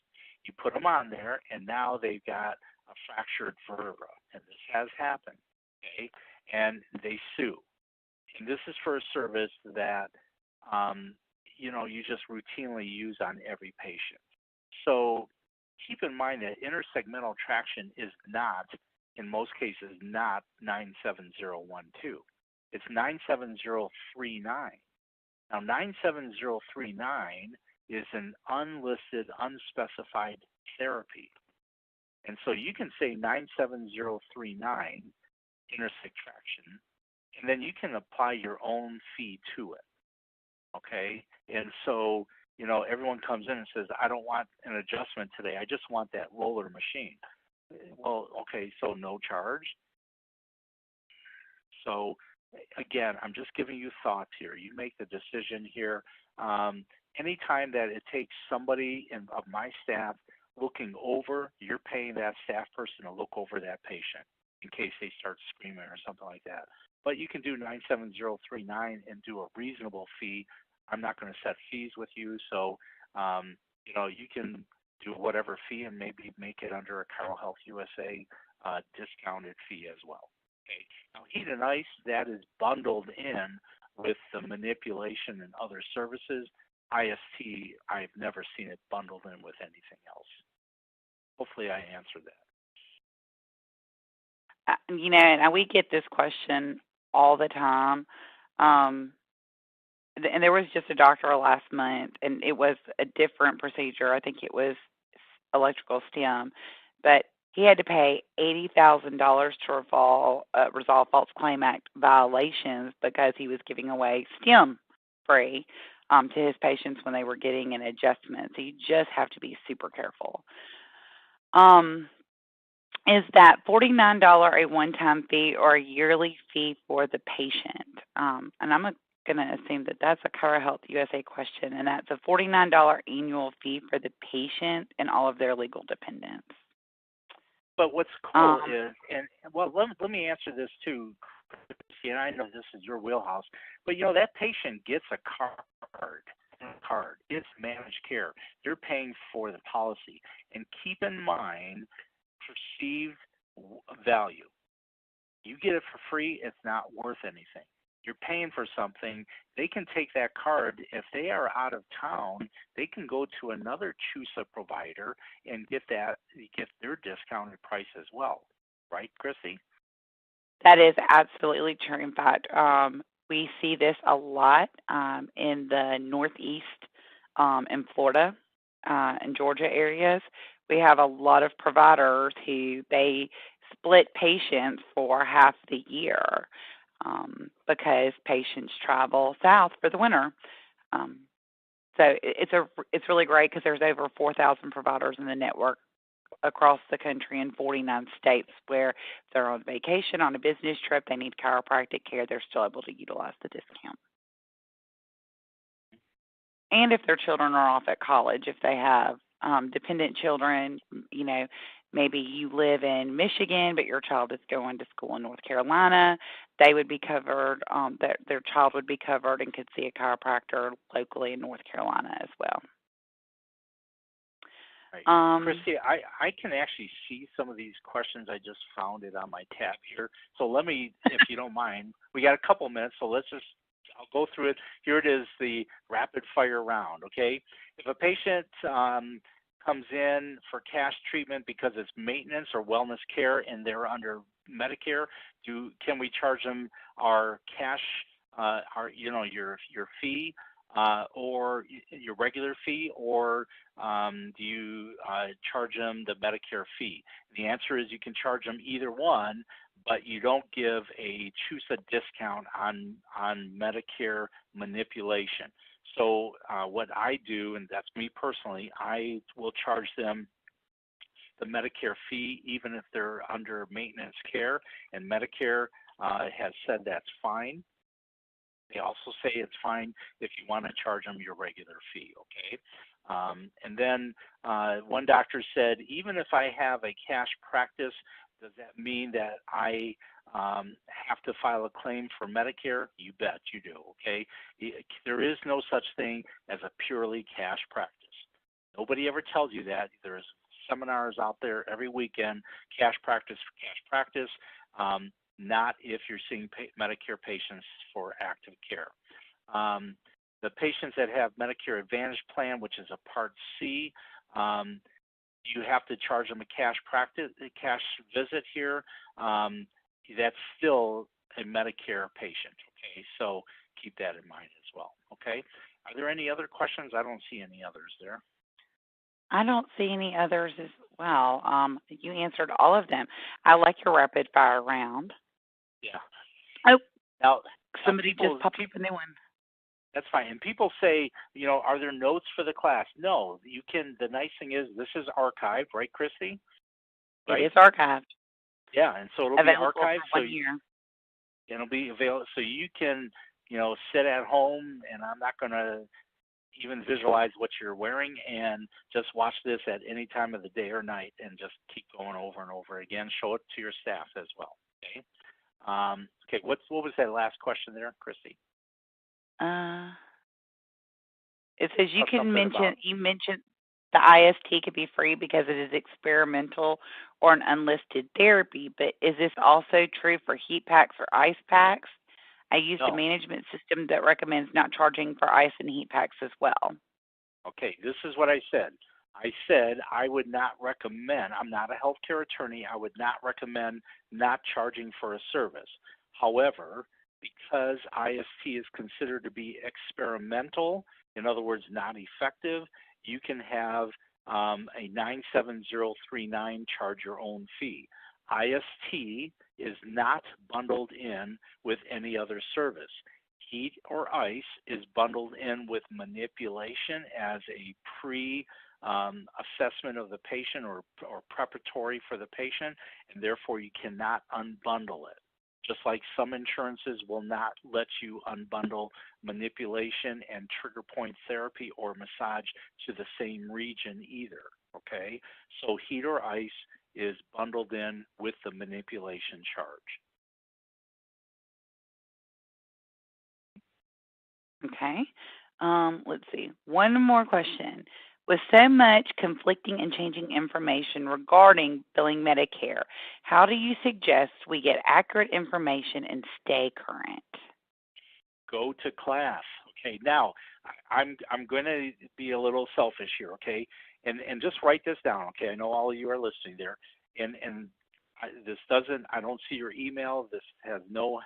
You put them on there, and now they've got a fractured vertebra, and this has happened, okay, and they sue. And this is for a service that, you just routinely use on every patient. So keep in mind that intersegmental traction is not, in most cases, not 97012. It's 97039. Now, 97039 is an unlisted, unspecified therapy. And so you can say 97039 intersect traction, and then you can apply your own fee to it, okay? And so, everyone comes in and says, I don't want an adjustment today. I just want that roller machine. Well, okay, so no charge. So again, I'm just giving you thoughts here. You make the decision here. Anytime that it takes somebody of my staff looking over, you're paying that staff person to look over that patient in case they start screaming or something like that. But you can do 97039 and do a reasonable fee. I'm not going to set fees with you, so you can do whatever fee and maybe make it under a ChiroHealthUSA discounted fee as well. Okay. Now, heat and ice, that is bundled in with the manipulation and other services. IST, I've never seen it bundled in with anything else. Hopefully I answered that. And we get this question all the time. And there was just a doctor last month, and it was a different procedure. I think it was electrical stim, but he had to pay $80,000 to resolve False Claim Act violations because he was giving away stim free to his patients when they were getting an adjustment. So you just have to be super careful. Is that $49 a one-time fee or a yearly fee for the patient? And I'm going to assume that that's a ChiroHealthUSA question, and that's a $49 annual fee for the patient and all of their legal dependents. But what's cool is, let me answer this too, Christy, and I know this is your wheelhouse, but that patient gets a card. It's managed care. They're paying for the policy. And keep in mind perceived value. You get it for free, it's not worth anything. You're paying for something. They can take that card. If they are out of town, they can go to another CHUSA provider and get their discounted price as well. Right, Chrissy? That is absolutely true. In fact, we see this a lot in the Northeast, in Florida and Georgia areas. We have a lot of providers who they split patients for half the year because patients travel south for the winter. So it's really great because there's over 4,000 providers in the network across the country in 49 states where if they're on vacation, on a business trip, they need chiropractic care, they're still able to utilize the discount. And if their children are off at college, if they have dependent children, maybe you live in Michigan, but your child is going to school in North Carolina, they would be covered, their child would be covered and could see a chiropractor locally in North Carolina as well. Right. Christy, I can actually see some of these questions. I just found it on my tab here. So let me, if you don't mind, we got a couple minutes, so I'll go through it. Here it is, the rapid fire round, okay? If a patient comes in for cash treatment because it's maintenance or wellness care and they're under Medicare, can we charge them our cash, your fee, or your regular fee, or do you charge them the Medicare fee? The answer is you can charge them either one, but you don't give a CHUSA discount on Medicare manipulation. So what I do, and that's me personally, I will charge them the Medicare fee even if they're under maintenance care, and Medicare has said that's fine. They also say it's fine if you want to charge them your regular fee, okay? And then one doctor said, even if I have a cash practice, does that mean that I have to file a claim for Medicare? You bet you do, okay? There is no such thing as a purely cash practice. Nobody ever tells you that. There's seminars out there every weekend, cash practice for cash practice, not if you're seeing Medicare patients for active care. The patients that have Medicare Advantage plan, which is a Part C, you have to charge them a cash visit here. That's still a Medicare patient, okay? So keep that in mind as well, okay? Are there any other questions? I don't see any others there. I don't see any others as well. You answered all of them. I like your rapid fire round. Yeah. Oh, now somebody people, just popped up a new one. That's fine. And people say, you know, are there notes for the class? No, you can. The nice thing is this is archived, right, Christy? Right? It is archived. Yeah, and so it'll available be archived. For 1 year. It'll be available, so you can, you know, sit at home, and I'm not going to even visualize what you're wearing, and just watch this at any time of the day or night, and just keep going over and over again. Show it to your staff as well. Okay. Okay. What was that last question there, Christy? It says you mentioned the IST could be free because it is experimental or an unlisted therapy, but is this also true for heat packs or ice packs? I used a management system that recommends not charging for ice and heat packs as well. Okay, this is what I said. I said I would not recommend, I'm not a healthcare attorney, I would not recommend not charging for a service. However, because IST is considered to be experimental, in other words, not effective, you can have a 97039 charge your own fee. IST is not bundled in with any other service. Heat or ice is bundled in with manipulation as a assessment of the patient or preparatory for the patient, and therefore you cannot unbundle it. Just like some insurances will not let you unbundle manipulation and trigger point therapy or massage to the same region either, okay? So heat or ice is bundled in with the manipulation charge. Okay. Let's see. One more question. With so much conflicting and changing information regarding billing Medicare, how do you suggest we get accurate information and stay current? Go to class. Okay. Now, I'm going to be a little selfish here. Okay, and just write this down. Okay. I know all of you are listening there, and this doesn't. I don't see your email. This has no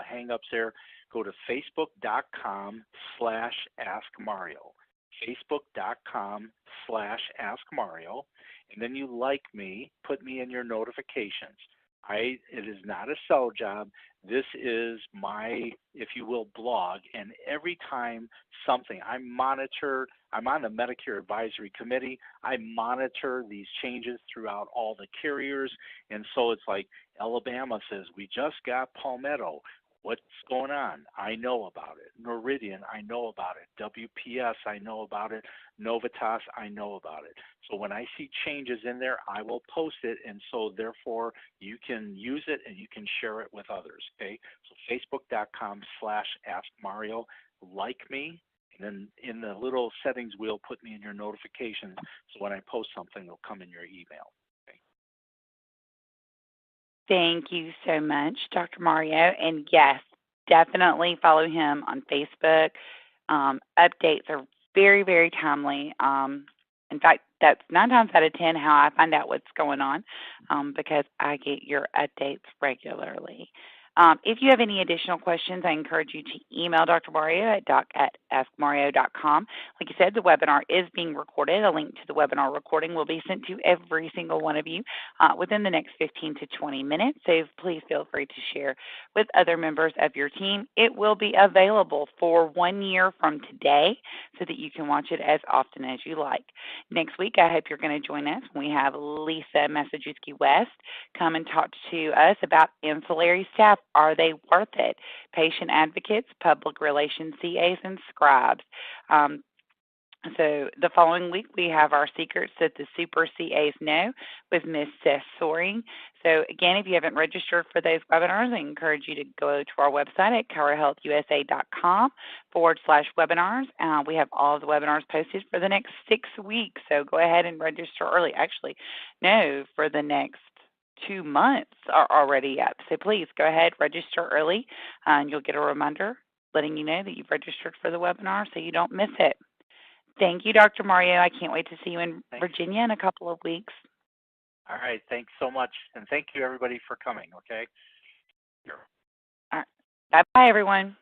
hang-ups there. Go to facebook.com/askmario. Facebook.com/askmario, and then you like me, put me in your notifications. It is not a sell job. This is my, if you will, blog, and every time something, I'm on the Medicare Advisory Committee. I monitor these changes throughout all the carriers, and so it's like Alabama says, we just got Palmetto. What's going on? I know about it. Meridian, I know about it. WPS, I know about it. Novitas, I know about it. So when I see changes in there, I will post it, and so therefore you can use it and you can share it with others, okay? So facebook.com/askmario, like me, and then in the little settings wheel, put me in your notifications, so when I post something, it'll come in your email. Thank you so much, Dr. Mario. And yes, definitely follow him on Facebook. Updates are very, very timely. In fact, that's 9 times out of 10 how I find out what's going on, because I get your updates regularly. If you have any additional questions, I encourage you to email Dr. Mario at doc@askmario.com. Like I said, the webinar is being recorded. A link to the webinar recording will be sent to every single one of you within the next 15 to 20 minutes. So please feel free to share with other members of your team. It will be available for 1 year from today so that you can watch it as often as you like. Next week, I hope you're going to join us when we have Lisa Massajuski West come and talk to us about ancillary staff are they worth it? Patient advocates, public relations CAs, and scribes. So the following week, we have our Secrets That the Super CAs Know with Ms. Seth Soring. So again, if you haven't registered for those webinars, I encourage you to go to our website at ChiroHealthUSA.com/webinars. We have all of the webinars posted for the next 6 weeks. So go ahead and register early. Actually, no, for the next 2 months are already up. So please go ahead, register early, and you'll get a reminder letting you know that you've registered for the webinar so you don't miss it. Thank you, Dr. Mario. I can't wait to see you in Virginia in a couple of weeks. All right. Thanks so much. And thank you, everybody, for coming, okay? All right. Bye-bye, everyone.